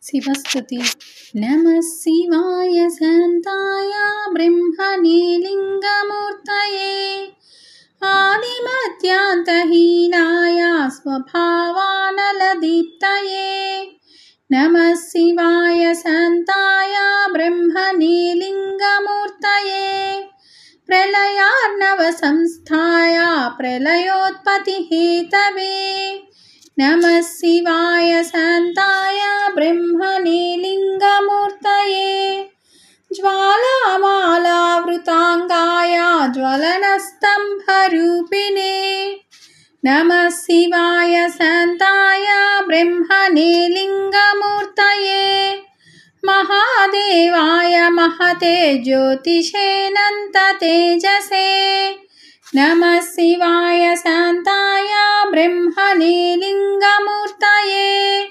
शिवस्तुति। नमः शिवाय शान्ताय ब्रह्मणे लिङ्गमूर्तये आदिमध्यान्तहीनाय स्वभावानलदीप्तये। नमः शिवाय शान्ताय ब्रह्मणे लिङ्गमूर्तये प्रलयार्णवसंस्थाय प्रलयोत्पत्तिहेतवे। नमः शिवाय शान्ताय ब्रह्मणे लिङ्गमूर्तये ज्वालामालावृताङ्गाय ज्वलनस्तम्भरूपिणे। नमः शिवाय शान्ताय ब्रह्मणे लिङ्गमूर्तये महादेवाय महते ज्योतिषेऽनन्ततेजसे। नमः शिवाय शान्ताय ब्रह्मणे लिङ्गमूर्तये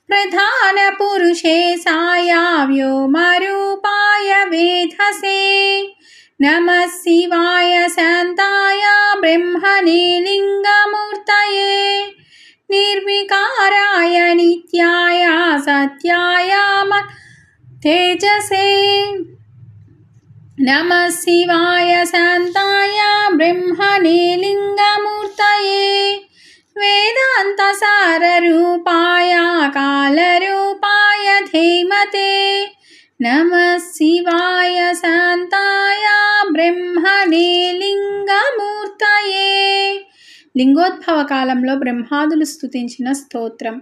प्रधानपुरुषेशाय व्योमरूपाय वेधसे। नमः शिवाय शान्ताय ब्रह्मणे लिङ्गमूर्तये निर्विकाराय नित्याय सत्याय तेजसे। नमः शिवाय शान्ताय ब्रह्मणे लिङ्गमूर्तये वेदान्तसाररूपाय कालरूपाय धीमते। नमः शिवाय शान्ताय ब्रह्मणे लिङ्गमूर्तये। లింగోద్భవ కాలంలో బ్రహ్మాదులు స్తుతించిన స్తోత్రం.